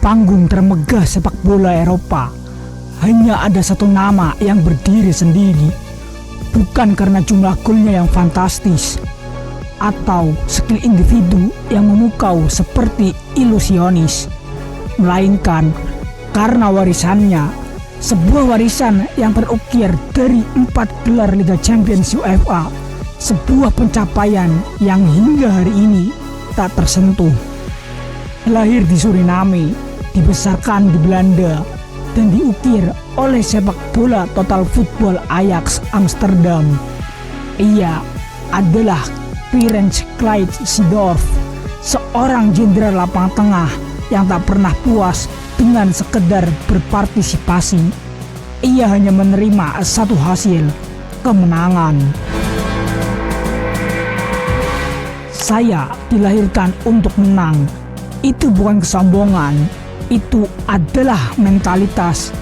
panggung termegah sepak bola Eropa, hanya ada satu nama yang berdiri sendiri. Bukan karena jumlah golnya yang fantastis atau skill individu yang memukau seperti ilusionis, melainkan karena warisannya, sebuah warisan yang terukir dari 4 gelar Liga Champions UEFA, sebuah pencapaian yang hingga hari ini tak tersentuh. Lahir di Suriname, dibesarkan di Belanda, dan diukir oleh sepak bola total football Ajax Amsterdam. Ia adalah Clarence Clyde Seedorf, seorang jenderal lapangan tengah yang tak pernah puas dengan sekedar berpartisipasi. Ia hanya menerima satu hasil, kemenangan. Saya dilahirkan untuk menang. Itu bukan kesombongan, itu adalah mentalitas.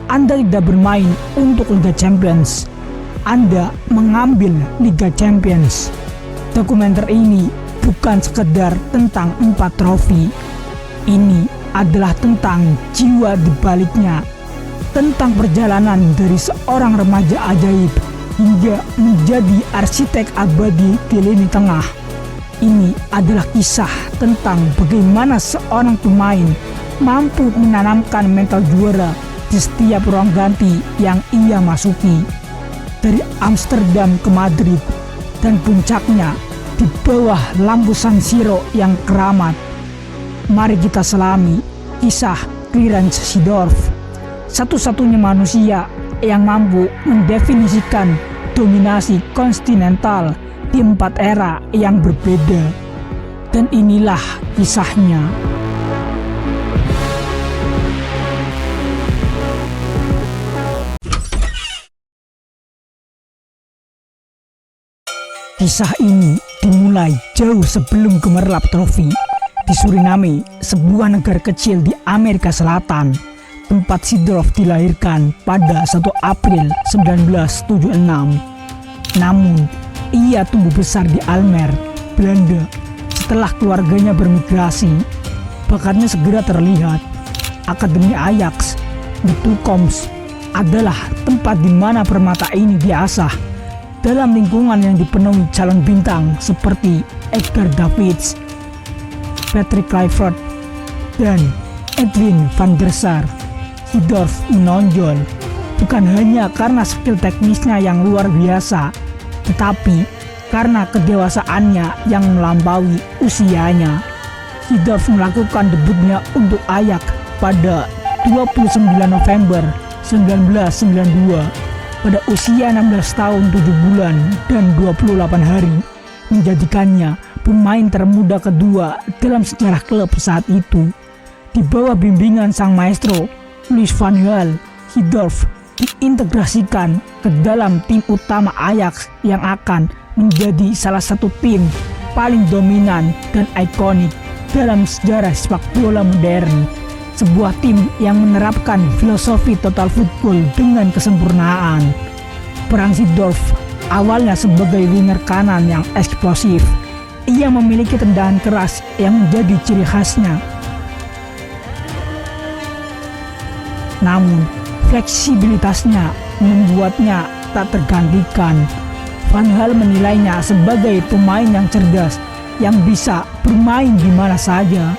Anda tidak bermain untuk Liga Champions, Anda mengambil Liga Champions. Dokumenter ini bukan sekedar tentang 4 trofi. Ini adalah tentang jiwa di baliknya, tentang perjalanan dari seorang remaja ajaib hingga menjadi arsitek abadi di lini tengah. Ini adalah kisah tentang bagaimana seorang pemain mampu menanamkan mental juara di setiap ruang ganti yang ia masuki. Dari Amsterdam ke Madrid, dan puncaknya di bawah lampu San Siro yang keramat. Mari kita selami kisah Clarence Seedorf, satu-satunya manusia yang mampu mendefinisikan dominasi kontinental di 4 era yang berbeda. Dan inilah kisahnya. Kisah ini dimulai jauh sebelum gemerlap trofi. Di Suriname, sebuah negara kecil di Amerika Selatan, tempat Seedorf dilahirkan pada 1 April 1976. Namun, ia tumbuh besar di Almere, Belanda. Setelah keluarganya bermigrasi, bakatnya segera terlihat. Akademi Ajax, The Toekomst, adalah tempat di mana permata ini diasah. Dalam lingkungan yang dipenuhi calon bintang seperti Edgar Davids, Patrick Kluivert, dan Edwin van der Sar, Seedorf menonjol bukan hanya karena skill teknisnya yang luar biasa, tetapi karena kedewasaannya yang melampaui usianya. Seedorf melakukan debutnya untuk Ajax pada 29 November 1992 pada usia 16 tahun 7 bulan dan 28 hari, menjadikannya pemain termuda kedua dalam sejarah klub saat itu. Di bawah bimbingan sang maestro Louis van Gaal, Seedorf diintegrasikan ke dalam tim utama Ajax yang akan menjadi salah satu tim paling dominan dan ikonik dalam sejarah sepak bola modern. Sebuah tim yang menerapkan filosofi total football dengan kesempurnaan. Peran Seedorf awalnya sebagai winger kanan yang eksplosif. Ia memiliki tendangan keras yang menjadi ciri khasnya. Namun, fleksibilitasnya membuatnya tak tergantikan. Van Gaal menilainya sebagai pemain yang cerdas yang bisa bermain di mana saja.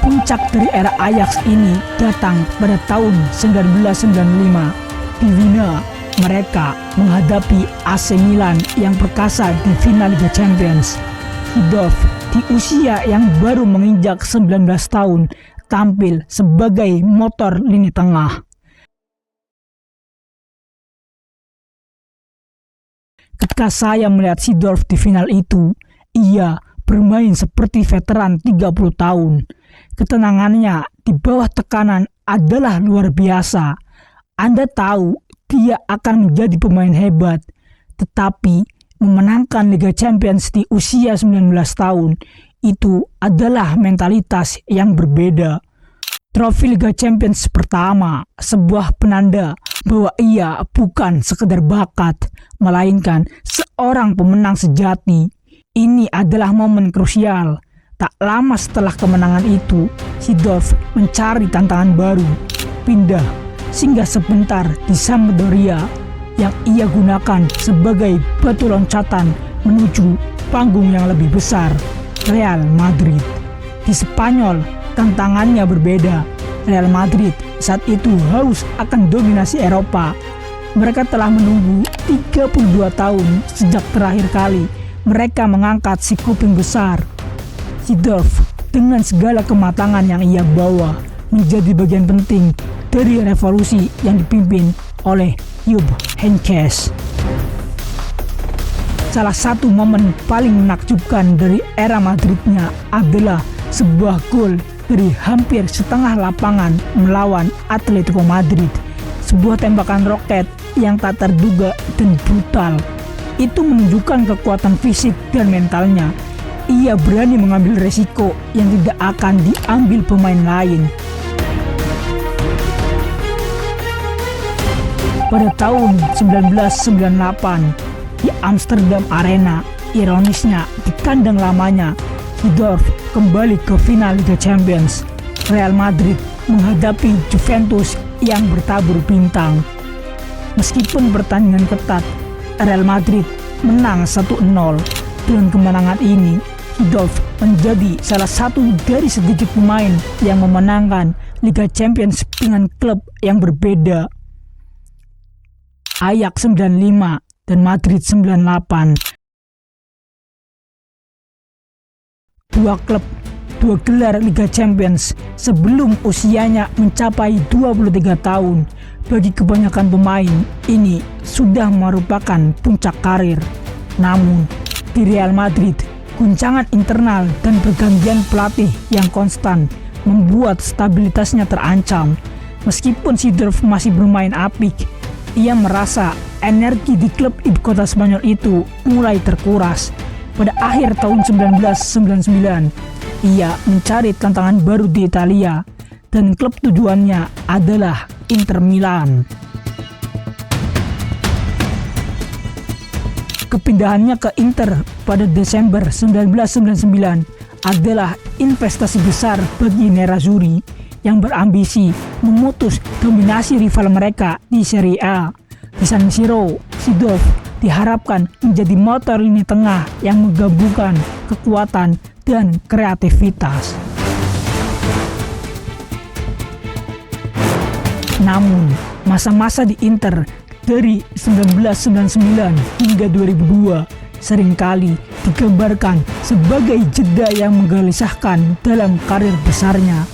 Puncak dari era Ajax ini datang pada tahun 1995. Di Wina, mereka menghadapi AC Milan yang perkasa di final Liga Champions. Seedorf di usia yang baru menginjak 19 tahun tampil sebagai motor lini tengah. Ketika saya melihat Seedorf di final itu, ia bermain seperti veteran 30 tahun. Ketenangannya di bawah tekanan adalah luar biasa. Anda tahu dia akan menjadi pemain hebat, tetapi memenangkan Liga Champions di usia 19 tahun itu adalah mentalitas yang berbeda. Trofi Liga Champions pertama, sebuah penanda bahwa ia bukan sekedar bakat, melainkan seorang pemenang sejati. Ini adalah momen krusial. Tak lama setelah kemenangan itu, Seedorf mencari tantangan baru, pindah singgah sebentar di Sampdoria yang ia gunakan sebagai batu loncatan menuju panggung yang lebih besar, Real Madrid. Di Spanyol, tantangannya berbeda. Real Madrid saat itu haus akan dominasi Eropa. Mereka telah menunggu 32 tahun sejak terakhir kali mereka mengangkat si kuping besar. Seedorf dengan segala kematangan yang ia bawa menjadi bagian penting dari revolusi yang dipimpin oleh Jupp Heynckes. Salah satu momen paling menakjubkan dari era Madridnya adalah sebuah gol dari hampir setengah lapangan melawan Atletico Madrid. Sebuah tembakan roket yang tak terduga dan brutal. Itu menunjukkan kekuatan fisik dan mentalnya. Ia berani mengambil resiko yang tidak akan diambil pemain lain. Pada tahun 1998 di Amsterdam Arena, ironisnya di kandang lamanya, Seedorf kembali ke final Liga Champions. Real Madrid menghadapi Juventus yang bertabur bintang. Meskipun pertandingan ketat, Real Madrid menang 1-0. Dengan kemenangan ini, Seedorf menjadi salah satu dari sedikit pemain yang memenangkan Liga Champions dengan klub yang berbeda. Ajax 95 dan Madrid 98. Dua gelar Liga Champions sebelum usianya mencapai 23 tahun. Bagi kebanyakan pemain, ini sudah merupakan puncak karir. Namun, di Real Madrid, guncangan internal dan pergantian pelatih yang konstan membuat stabilitasnya terancam. Meskipun Seedorf masih bermain apik, ia merasa energi di klub ibu kota Spanyol itu mulai terkuras. Pada akhir tahun 1999, ia mencari tantangan baru di Italia dan klub tujuannya adalah Inter Milan. Kepindahannya ke Inter pada Desember 1999 adalah investasi besar bagi Nerazzurri yang berambisi memutus dominasi rival mereka di Serie A. Di San Siro, Seedorf diharapkan menjadi motor lini tengah yang menggabungkan kekuatan dan kreativitas. Namun, masa-masa di Inter dari 1999 hingga 2002 seringkali digambarkan sebagai jeda yang menggelisahkan dalam karir besarnya.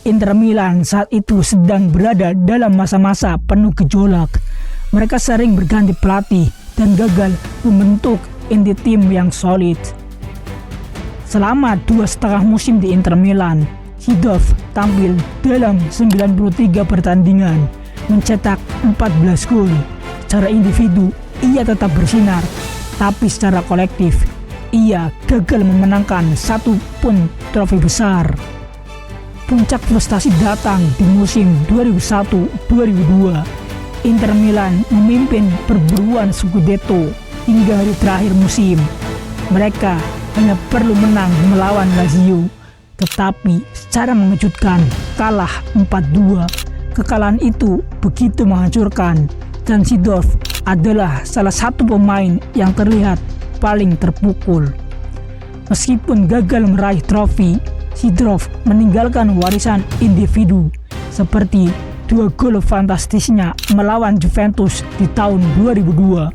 Inter Milan saat itu sedang berada dalam masa-masa penuh gejolak. Mereka sering berganti pelatih dan gagal membentuk inti tim yang solid. Selama 2,5 musim di Inter Milan, Seedorf tampil dalam 93 pertandingan, mencetak 14 gol. Secara individu, ia tetap bersinar, tapi secara kolektif, ia gagal memenangkan satu pun trofi besar. Puncak prestasi datang di musim 2001-2002. Inter Milan memimpin perburuan Scudetto hingga hari terakhir musim. Mereka hanya perlu menang melawan Lazio, tetapi secara mengejutkan kalah 4-2. Kekalahan itu begitu menghancurkan dan Seedorf adalah salah satu pemain yang terlihat paling terpukul. Meskipun gagal meraih trofi, Seedorf meninggalkan warisan individu seperti 2 gol fantastisnya melawan Juventus di tahun 2002.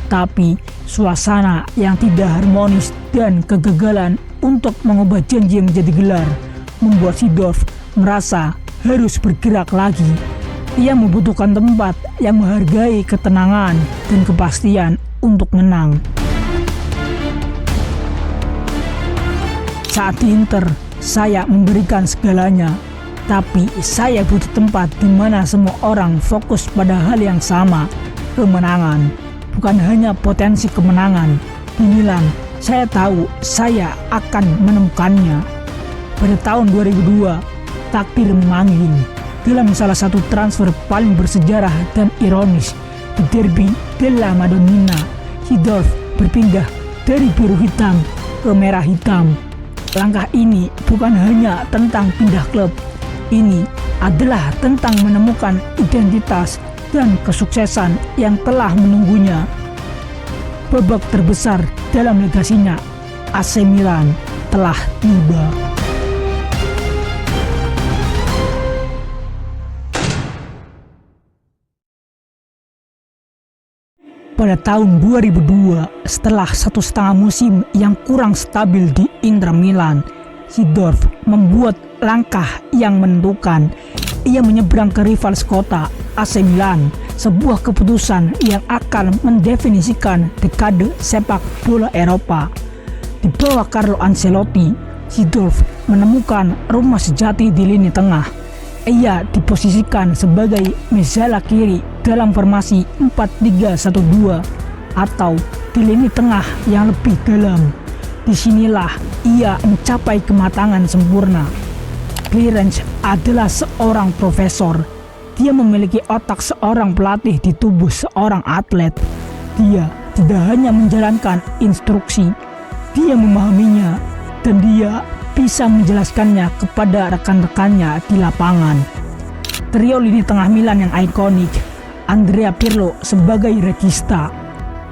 Tapi suasana yang tidak harmonis dan kegagalan untuk mengubah janji menjadi gelar membuat Seedorf merasa harus bergerak lagi. Ia membutuhkan tempat yang menghargai ketenangan dan kepastian untuk menang. Saat di Inter, saya memberikan segalanya, tapi saya butuh tempat di mana semua orang fokus pada hal yang sama, kemenangan. Bukan hanya potensi kemenangan. Di Milan, saya tahu saya akan menemukannya. Pada tahun 2002, takdir memanggil. Dalam salah satu transfer paling bersejarah dan ironis di Derby della Madonnina, Seedorf berpindah dari biru hitam ke merah hitam. Langkah ini bukan hanya tentang pindah klub, ini adalah tentang menemukan identitas dan kesuksesan yang telah menunggunya. Babak terbesar dalam legasinya, AC Milan, telah tiba. Pada tahun 2002, setelah 1,5 musim yang kurang stabil di Inter Milan, Seedorf membuat langkah yang menentukan. Ia menyeberang ke rival sekota, AC Milan, sebuah keputusan yang akan mendefinisikan dekade sepak bola Eropa. Di bawah Carlo Ancelotti, Seedorf menemukan rumah sejati di lini tengah. Ia diposisikan sebagai mezzala kiri dalam formasi 4-3-1-2 atau di lini tengah yang lebih dalam. Disinilah ia mencapai kematangan sempurna. Clarence adalah seorang profesor. Dia memiliki otak seorang pelatih di tubuh seorang atlet. Dia tidak hanya menjalankan instruksi, dia memahaminya dan dia bisa menjelaskannya kepada rekan-rekannya di lapangan. Trio lini tengah Milan yang ikonik, Andrea Pirlo sebagai regista,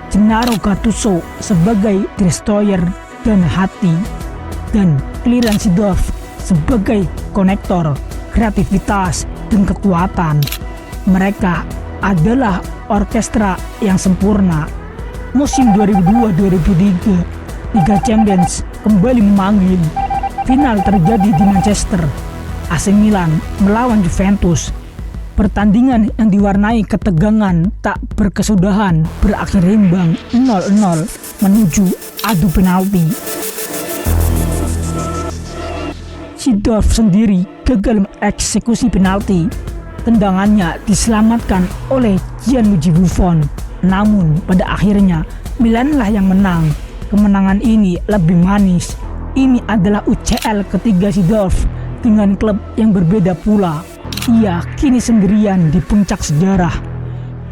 Gennaro Gattuso sebagai destroyer dan hati, dan Clarence Seedorf sebagai konektor, kreativitas, dan kekuatan. Mereka adalah orkestra yang sempurna. Musim 2002-2003, Liga Champions kembali memanggil. Final terjadi di Manchester. AC Milan melawan Juventus. Pertandingan yang diwarnai ketegangan tak berkesudahan berakhir imbang 0-0 menuju adu penalti. Seedorf sendiri gagal mengeksekusi penalti. Tendangannya diselamatkan oleh Gianluigi Buffon. Namun pada akhirnya Milanlah yang menang. Kemenangan ini lebih manis. Ini adalah UCL ketiga Seedorf dengan klub yang berbeda pula. Ia kini sendirian di puncak sejarah.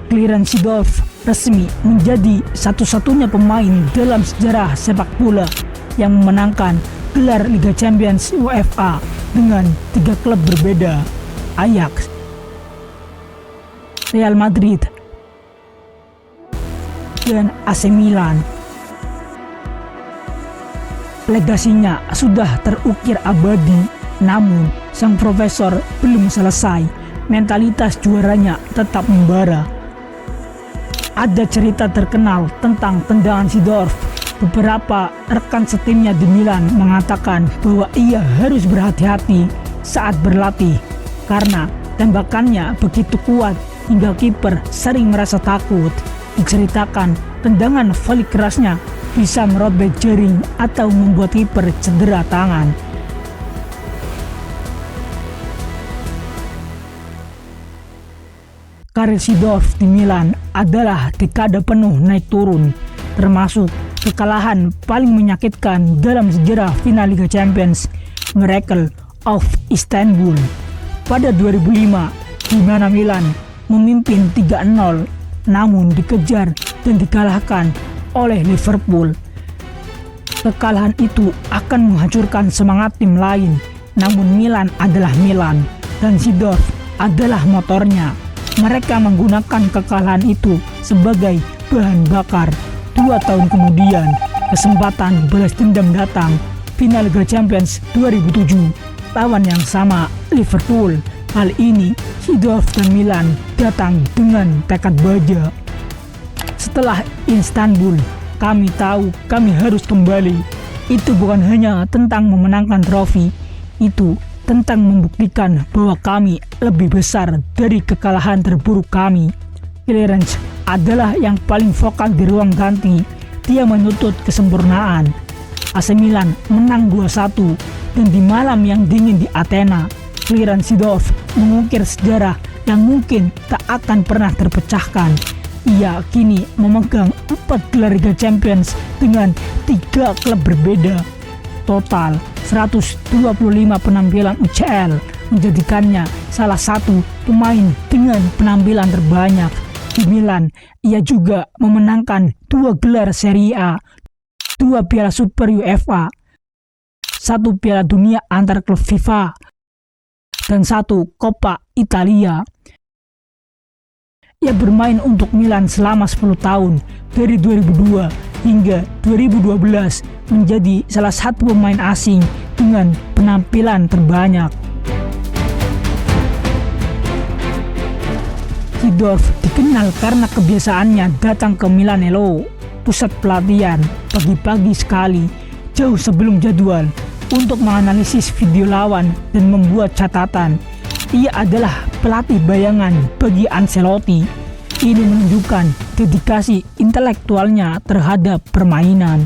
Clarence Seedorf resmi menjadi satu-satunya pemain dalam sejarah sepak bola yang memenangkan gelar Liga Champions UEFA dengan 3 klub berbeda: Ajax, Real Madrid, dan AC Milan. Legasinya sudah terukir abadi, namun sang profesor belum selesai. Mentalitas juaranya tetap membara. Ada cerita terkenal tentang tendangan Seedorf. Beberapa rekan setimnya di Milan mengatakan bahwa ia harus berhati-hati saat berlatih karena tembakannya begitu kuat hingga kiper sering merasa takut. Diceritakan tendangan volley kerasnya bisa merobek jaring atau membuat kiper cedera tangan. Karir Seedorf di Milan adalah dekade penuh naik turun, termasuk kekalahan paling menyakitkan dalam sejarah final Liga Champions, Miracle of Istanbul pada 2005, di mana Milan memimpin 3-0 namun dikejar dan dikalahkan oleh Liverpool. Kekalahan itu akan menghancurkan semangat tim lain, namun Milan adalah Milan dan Seedorf adalah motornya. Mereka menggunakan kekalahan itu sebagai bahan bakar. 2 tahun kemudian, kesempatan balas dendam datang. Final Liga Champions 2007, lawan yang sama, Liverpool. Hal ini, Seedorf dan Milan datang dengan tekad baja. Setelah Istanbul, kami tahu kami harus kembali. Itu bukan hanya tentang memenangkan trofi, itu tentang membuktikan bahwa kami lebih besar dari kekalahan terburuk kami. Clarence adalah yang paling vokal di ruang ganti. Dia menuntut kesempurnaan. AC Milan menang 2-1 dan di malam yang dingin di Athena, Clarence Seedorf mengukir sejarah yang mungkin tak akan pernah terpecahkan. Ia kini memegang 4 gelar Liga Champions dengan 3 klub berbeda. Total 125 penampilan UCL menjadikannya salah satu pemain dengan penampilan terbanyak. Di Milan, ia juga memenangkan 2 gelar Serie A, 2 piala Super UEFA, 1 piala dunia antar klub FIFA, dan 1 Coppa Italia. Ia bermain untuk Milan selama 10 tahun, dari 2002 hingga 2012, menjadi salah satu pemain asing dengan penampilan terbanyak. Seedorf dikenal karena kebiasaannya datang ke Milanello, pusat pelatihan, pagi-pagi sekali, jauh sebelum jadwal, untuk menganalisis video lawan dan membuat catatan. Ia adalah pelatih bayangan bagi Ancelotti. Ini menunjukkan dedikasi intelektualnya terhadap permainan.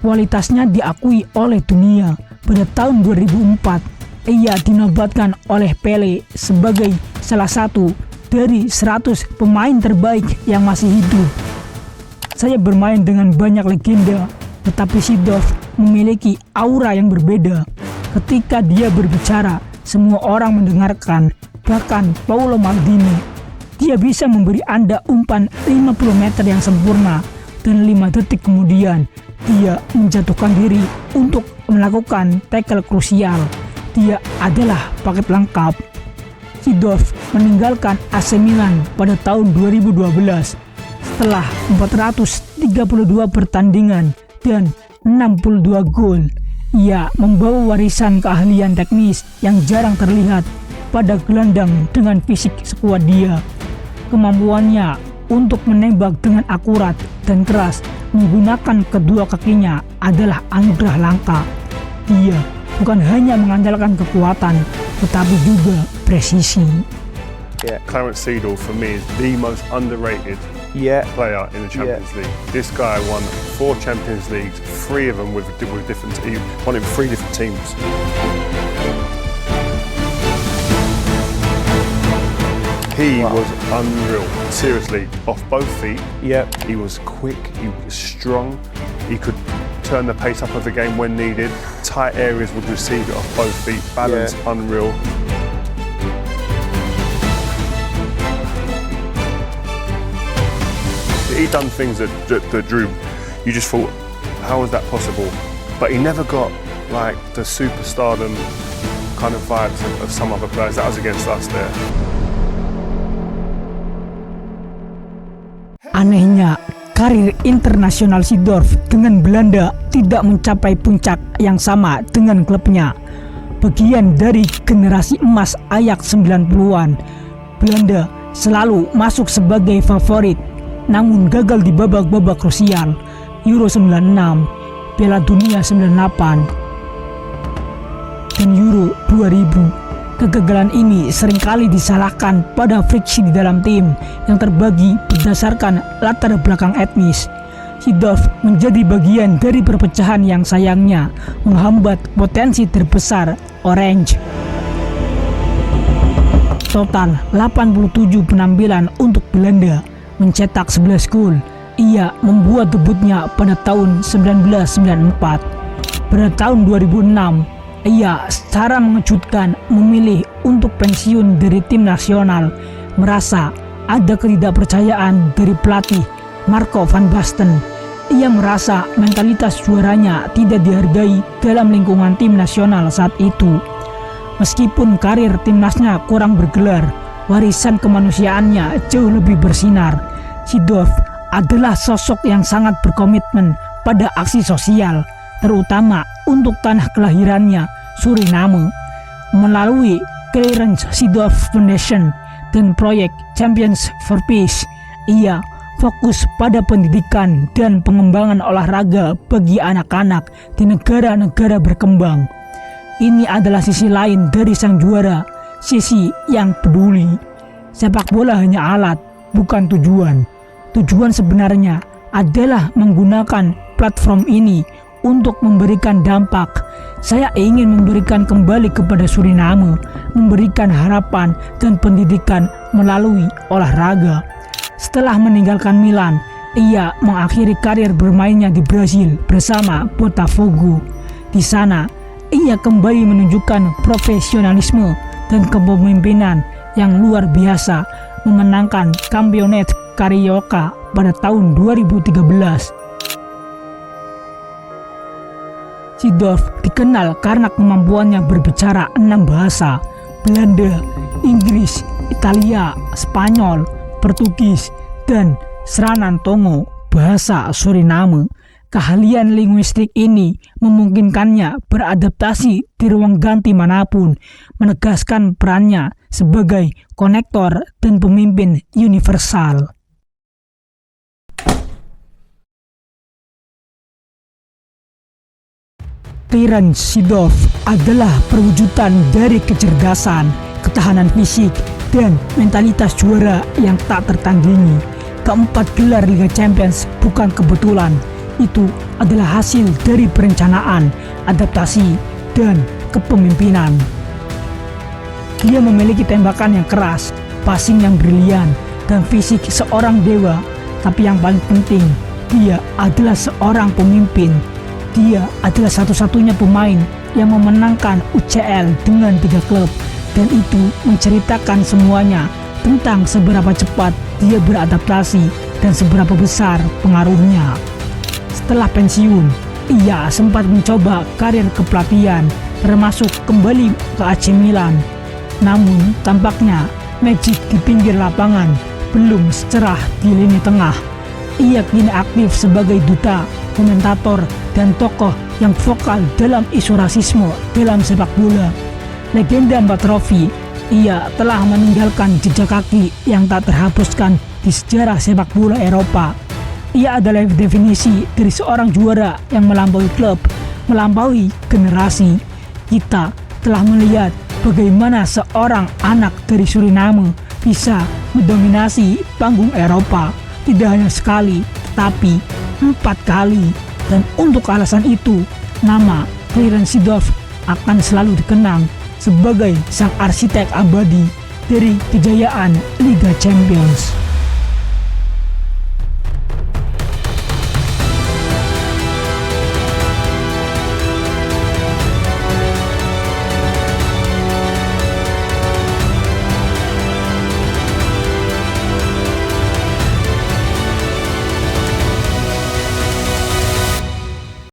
Kualitasnya diakui oleh dunia. Pada tahun 2004, ia dinobatkan oleh Pele sebagai salah satu dari 100 pemain terbaik yang masih hidup. Saya bermain dengan banyak legenda, tetapi Seedorf memiliki aura yang berbeda. Ketika dia berbicara, semua orang mendengarkan, bahkan Paolo Maldini. Dia bisa memberi Anda umpan 50 meter yang sempurna, dan 5 detik kemudian dia menjatuhkan diri untuk melakukan tackle krusial. Dia adalah paket lengkap. Seedorf meninggalkan AC Milan pada tahun 2012 setelah 432 pertandingan dan 62 gol. Ia membawa warisan keahlian teknis yang jarang terlihat pada gelandang dengan fisik sekuat dia. Kemampuannya untuk menembak dengan akurat dan keras menggunakan kedua kakinya adalah anugerah langka. Dia bukan hanya mengandalkan kekuatan, tetapi juga presisi. Clarence Seedorf for me is the most underrated player in the Champions League. This guy won 4 Champions Leagues, 3 of them with different teams. Won in 3 different teams. He was unreal. Seriously, off both feet. He was quick. He was strong. He could turn the pace up of the game when needed. Tight areas would receive it off both feet. Balance, unreal. He done things that drew. You just thought, how was that possible? But he never got like the superstardom kind of vibes of some other players. That was against us there. Anehnya, karir internasional Seedorf dengan Belanda tidak mencapai puncak yang sama dengan klubnya. Bagian dari generasi emas Ajax 90-an, Belanda selalu masuk sebagai favorit, namun gagal di babak-babak krusial. Euro 96, Piala Dunia 98, dan Euro 2000. Kegagalan ini seringkali disalahkan pada friksi di dalam tim yang terbagi berdasarkan latar belakang etnis. Seedorf menjadi bagian dari perpecahan yang sayangnya menghambat potensi terbesar Orange. Total 87 penampilan untuk Belanda, mencetak 11 gol. Ia membuat debutnya pada tahun 1994. Pada tahun 2006, ia secara mengejutkan memilih untuk pensiun dari tim nasional, merasa ada ketidakpercayaan dari pelatih Marco van Basten. Ia merasa mentalitas juaranya tidak dihargai dalam lingkungan tim nasional saat itu. Meskipun karir timnasnya kurang bergelar, warisan kemanusiaannya jauh lebih bersinar. Seedorf adalah sosok yang sangat berkomitmen pada aksi sosial, terutama untuk tanah kelahirannya, Suriname. Melalui Clarence Seedorf Foundation dan proyek Champions for Peace, ia fokus pada pendidikan dan pengembangan olahraga bagi anak-anak di negara-negara berkembang. Ini adalah sisi lain dari sang juara, sisi yang peduli. Sepak bola hanya alat, bukan tujuan. Tujuan sebenarnya adalah menggunakan platform ini untuk memberikan dampak. Saya ingin memberikan kembali kepada Suriname, memberikan harapan dan pendidikan melalui olahraga. Setelah meninggalkan Milan, ia mengakhiri karir bermainnya di Brasil bersama Botafogo. Di sana, ia kembali menunjukkan profesionalisme dan kepemimpinan yang luar biasa memenangkan Kampionet Carioca pada tahun 2013. Seedorf dikenal karena kemampuannya berbicara 6 bahasa: Belanda, Inggris, Italia, Spanyol, Portugis, dan Seranan Tongo, bahasa Suriname. Keahlian linguistik ini memungkinkannya beradaptasi di ruang ganti manapun, menegaskan perannya sebagai konektor dan pemimpin universal. Clarence Seedorf adalah perwujudan dari kecerdasan, ketahanan fisik, dan mentalitas juara yang tak tertandingi. Keempat gelar Liga Champions bukan kebetulan. Itu adalah hasil dari perencanaan, adaptasi, dan kepemimpinan. Dia memiliki tembakan yang keras, passing yang brilian, dan fisik seorang dewa. Tapi yang paling penting, dia adalah seorang pemimpin. Dia adalah satu-satunya pemain yang memenangkan UCL dengan 3 klub, dan itu menceritakan semuanya tentang seberapa cepat dia beradaptasi dan seberapa besar pengaruhnya. Setelah pensiun, ia sempat mencoba karir kepelatihan, termasuk kembali ke AC Milan. Namun tampaknya Magic di pinggir lapangan belum secerah di lini tengah. Ia kini aktif sebagai duta, komentator, dan tokoh yang vokal dalam isu rasisme dalam sepak bola. Legenda 4 trofi, ia telah meninggalkan jejak kaki yang tak terhapuskan di sejarah sepak bola Eropa. Ia adalah definisi dari seorang juara yang melampaui klub, melampaui generasi. Kita telah melihat bagaimana seorang anak dari Suriname bisa mendominasi panggung Eropa. Tidak hanya sekali, tapi 4 kali. Dan untuk alasan itu, nama Clarence Seedorf akan selalu dikenang sebagai sang arsitek abadi dari kejayaan Liga Champions.